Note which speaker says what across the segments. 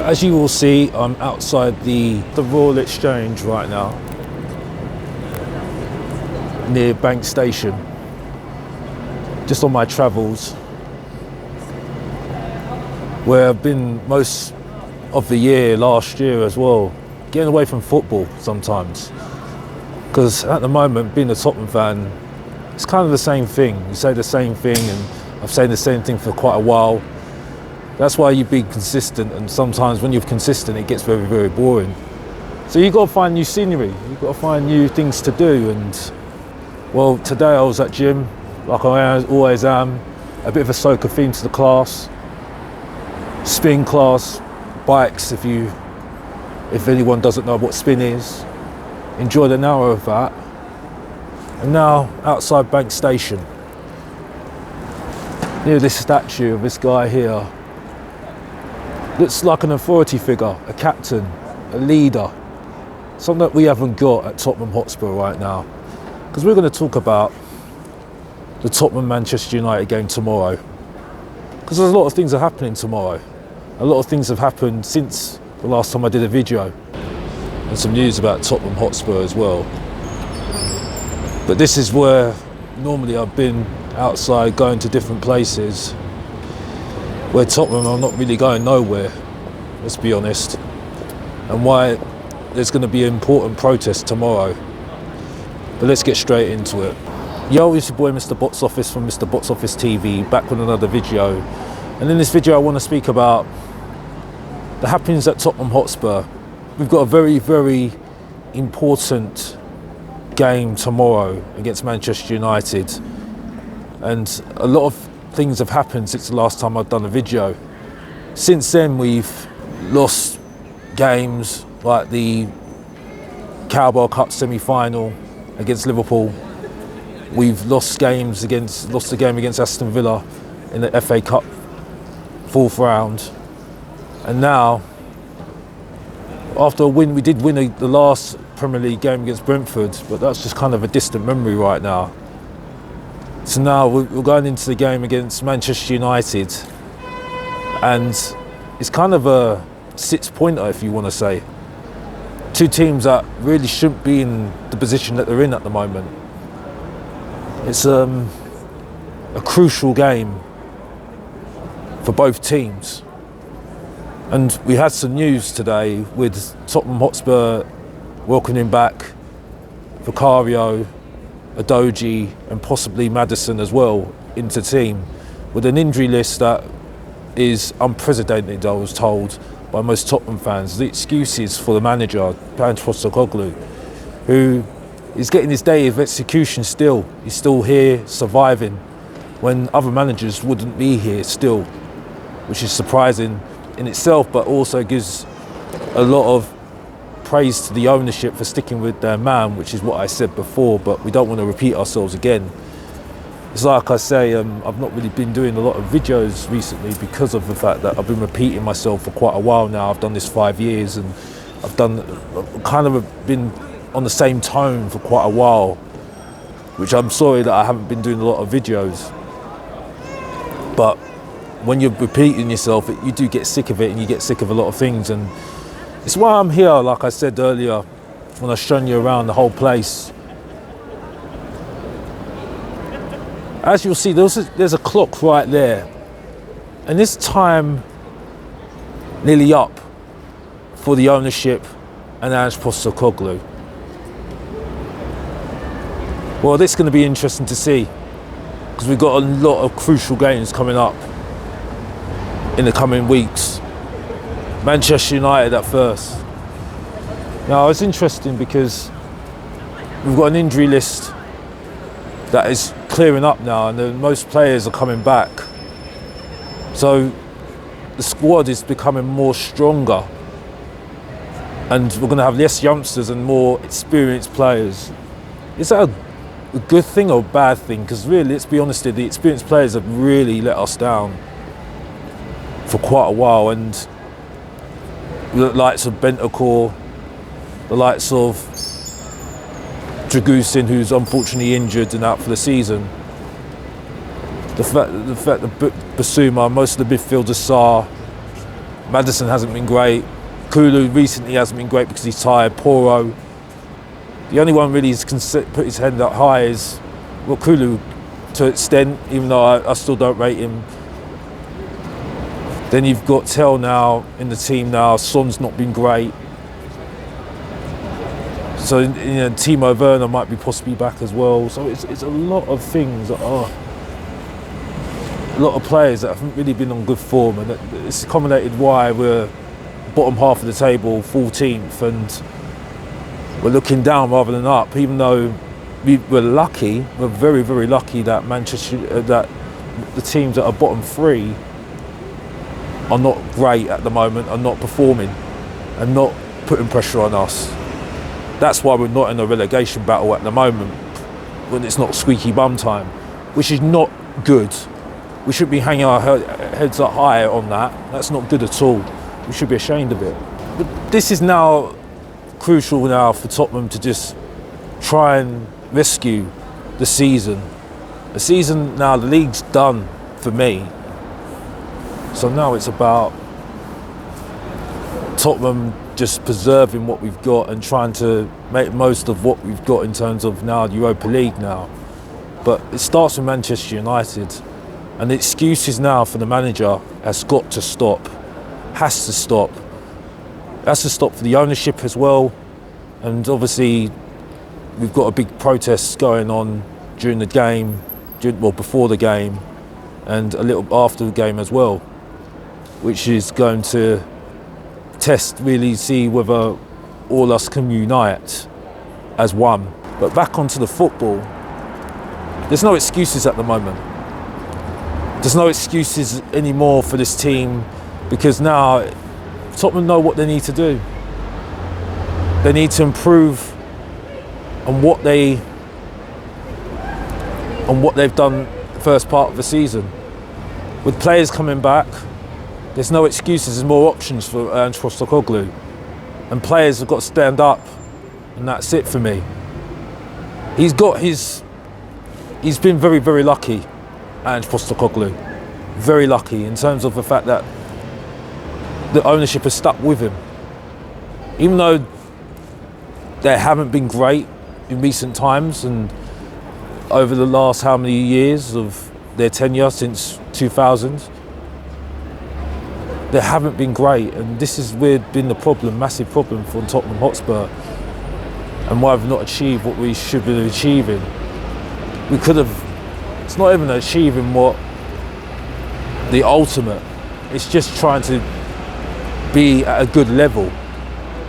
Speaker 1: As you will see, I'm outside the Royal Exchange right now, near Bank Station, just on my travels, where I've been most of the year, last year as well, getting away from football sometimes. Because at the moment, being a Tottenham fan, it's kind of the same thing. You say the same thing, and I've said the same thing for quite a while. That's why you be consistent, and sometimes when you're consistent, it gets very, very boring. So you've got to find new scenery, you've got to find new things to do. And well, today I was at gym, like I always am, a bit of a soca theme to the class, spin class, bikes, if anyone doesn't know what spin is. Enjoyed an hour of that. And now outside Bank Station, near this statue of this guy here. Looks like an authority figure, a captain, a leader. Something that we haven't got at Tottenham Hotspur right now. Because we're going to talk about the Tottenham-Manchester United game tomorrow. Because there's a lot of things that are happening tomorrow. A lot of things have happened since the last time I did a video. And some news about Tottenham Hotspur as well. But this is where normally I've been outside, going to different places, where Tottenham are not really going nowhere, let's be honest, and why there's going to be an important protest tomorrow. But let's get straight into it. Yo, it's your boy Mr. Box Office from Mr. Box Office TV, back with another video. And in this video I want to speak about the happenings at Tottenham Hotspur. We've got a very, very important game tomorrow against Manchester United, and a lot of things have happened since the last time I've done a video. Since then we've lost games like the Carabao Cup semi-final against Liverpool. We've lost the game against Aston Villa in the FA Cup fourth round. And now, after a win, we did win the last Premier League game against Brentford, but that's just kind of a distant memory right now. So now we're going into the game against Manchester United, and it's kind of a six-pointer, if you want to say. Two teams that really shouldn't be in the position that they're in at the moment. It's a crucial game for both teams. And we had some news today with Tottenham Hotspur welcoming back Vicario, Adoji and possibly Maddison as well into the team, with an injury list that is unprecedented, I was told, by most Tottenham fans. The excuses for the manager, Ange Postecoglou, who is getting his day of execution still. He's still here, surviving, when other managers wouldn't be here still, which is surprising in itself, but also gives a lot of praise to the ownership for sticking with their man, which is what I said before, but we don't want to repeat ourselves again. It's like I say, I've not really been doing a lot of videos recently because of the fact that I've been repeating myself for quite a while now. I've done this 5 years, and I've been on the same tone for quite a while, which I'm sorry that I haven't been doing a lot of videos. But when you're repeating yourself, you do get sick of it, and you get sick of a lot of things. And it's why I'm here, like I said earlier, when I've shown you around the whole place. As you'll see, there's a clock right there. And this time nearly up for the ownership and Ange Postecoglou. Well, this is going to be interesting to see, because we've got a lot of crucial games coming up in the coming weeks. Manchester United at first. Now, it's interesting because we've got an injury list that is clearing up now, and then most players are coming back. So the squad is becoming more stronger, and we're going to have less youngsters and more experienced players. Is that a good thing or a bad thing? Because really, let's be honest, the experienced players have really let us down for quite a while, and the likes of Bentancur, the likes of Dragusin, who's unfortunately injured and out for the season. The fact that Basuma, most of the midfielders, Sarr, Maddison hasn't been great. Kulu recently hasn't been great because he's tired. Poro. The only one really who's put his hand up high is, well, Kulu to an extent, even though I still don't rate him. Then you've got Tell now in the team now. Son's not been great. So, Timo Werner might be possibly back as well. So it's a lot of things that are, a lot of players that haven't really been on good form, and it's accommodated why we're bottom half of the table, 14th, and we're looking down rather than up. Even though we're lucky, we're very, very lucky that that the teams that are bottom three are not great at the moment, are not performing, and not putting pressure on us. That's why we're not in a relegation battle at the moment, when it's not squeaky bum time, which is not good. We should be hanging our heads up high on that. That's not good at all. We should be ashamed of it. But this is now crucial now for Tottenham to just try and rescue the season. The season now, the league's done for me. So now it's about Tottenham just preserving what we've got and trying to make most of what we've got in terms of now the Europa League now. But it starts with Manchester United, and the excuses now for the manager has got to stop. Has to stop. Has to stop for the ownership as well. And obviously we've got a big protest going on during the game, before the game, and a little after the game as well, which is going to really see whether all us can unite as one. But back onto the football, there's no excuses at the moment. There's no excuses anymore for this team, because now Tottenham know what they need to do. They need to improve on what they've done the first part of the season. With players coming back, there's no excuses, there's more options for ANGE Postecoglou. And players have got to stand up, and that's it for me. He's been very, very lucky, ANGE Postecoglou. Very lucky in terms of the fact that the ownership has stuck with him. Even though they haven't been great in recent times, and over the last how many years of their tenure since 2000, they haven't been great, and this has been the problem, massive problem for Tottenham Hotspur, and why we've not achieved what we should be achieving. We could have, it's not even achieving what the ultimate, it's just trying to be at a good level,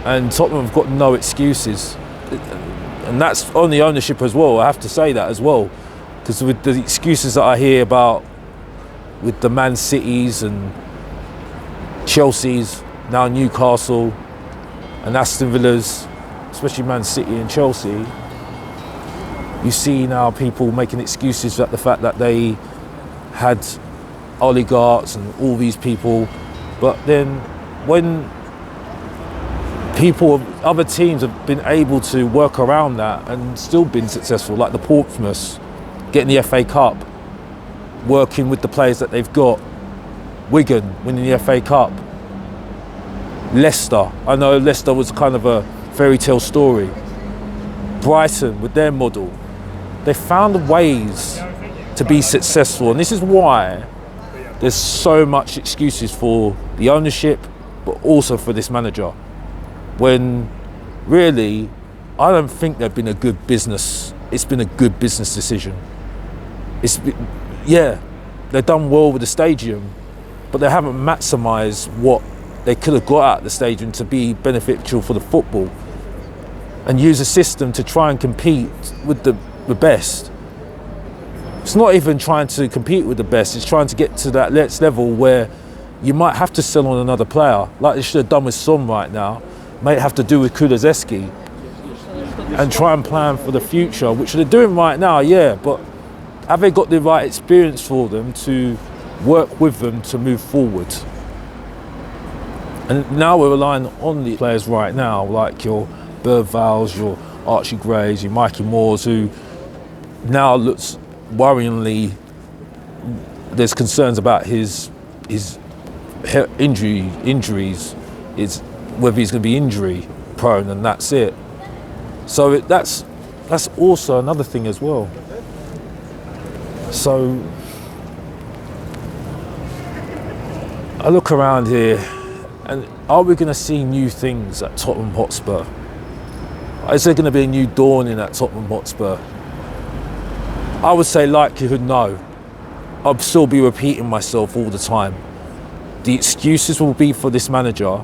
Speaker 1: and Tottenham have got no excuses, and that's on the ownership as well. I have to say that as well, because with the excuses that I hear about with the Man Cities and Chelsea's, now Newcastle and Aston Villa's, especially Man City and Chelsea, you see now people making excuses at the fact that they had oligarchs and all these people, but then when other teams have been able to work around that and still been successful, like the Portsmouth getting the FA Cup, working with the players that they've got, Wigan winning the FA Cup, Leicester, I know Leicester was kind of a fairy tale story, Brighton with their model, they found ways to be successful, and this is why there's so much excuses for the ownership, but also for this manager, when really I don't think they've been a good business. It's been a good business decision. They've done well with the stadium, but they haven't maximised what they could have got out of the stadium to be beneficial for the football, and use a system to try and compete with the best. It's not even trying to compete with the best, it's trying to get to that next level where you might have to sell on another player, like they should have done with Son right now, might have to do with Kulusevski, and try and plan for the future, which they're doing right now, yeah, but have they got the right experience for them to work with them to move forward? And now we're relying on the players right now, like your Bergvals, your Archie Grays, your Mikey Moores, who now looks worryingly, there's concerns about his injuries is whether he's going to be injury prone, and that's it. So that's also another thing as well. So I look around here, and are we going to see new things at Tottenham Hotspur? Is there going to be a new dawning at Tottenham Hotspur? I would say likelihood no. I'll still be repeating myself all the time. The excuses will be for this manager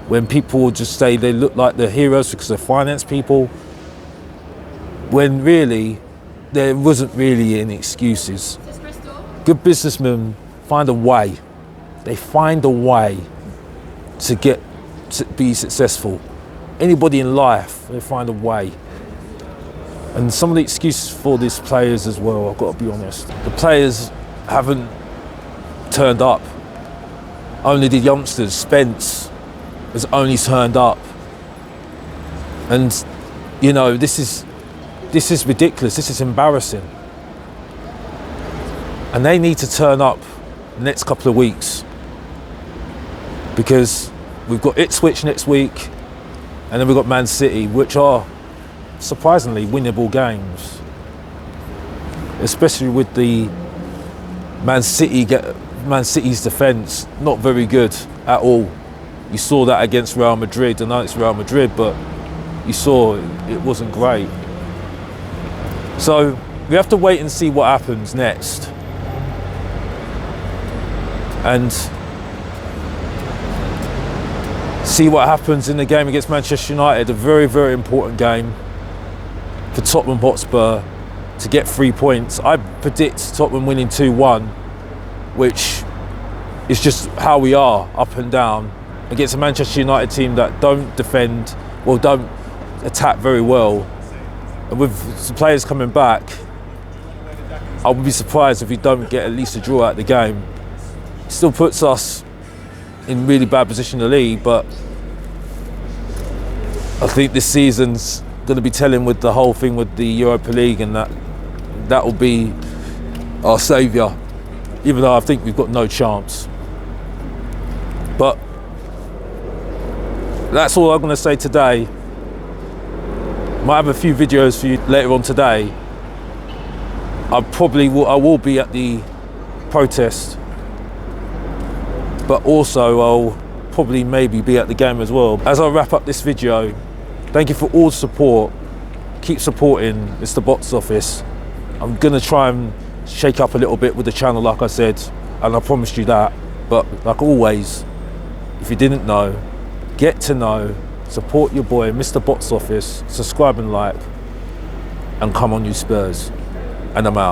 Speaker 1: when people will just say they look like the heroes because they're finance people, when really there wasn't really any excuses. Good businessmen find a way. They find a way to be successful. Anybody in life, they find a way. And some of the excuses for these players as well, I've got to be honest. The players haven't turned up. Only the youngsters, Spence, has only turned up. And, you know, this is ridiculous, this is embarrassing. And they need to turn up the next couple of weeks, because we've got Ipswich next week, and then we've got Man City, which are surprisingly winnable games, especially with the Man City's defence not very good at all. You saw that against Real Madrid. I know it's Real Madrid, but you saw it wasn't great. So we have to wait and see what happens next. And see what happens in the game against Manchester United, a very, very important game for Tottenham Hotspur to get 3 points. I predict Tottenham winning 2-1, which is just how we are, up and down, against a Manchester United team that don't defend, well, don't attack very well. And with some players coming back, I would be surprised if we don't get at least a draw out of the game. It still puts us in really bad position in the league, but I think this season's going to be telling with the whole thing with the Europa League, and that will be our saviour, even though I think we've got no chance. But that's all I'm going to say today. Might have a few videos for you later on today. I will be at the protest, but also I'll probably maybe be at the game as well. As I wrap up this video, thank you for all the support. Keep supporting Mr. Box Office. I'm gonna try and shake up a little bit with the channel, like I said, and I promised you that. But like always, if you didn't know, get to know, support your boy, Mr. Box Office, subscribe and like, and come on you Spurs. And I'm out.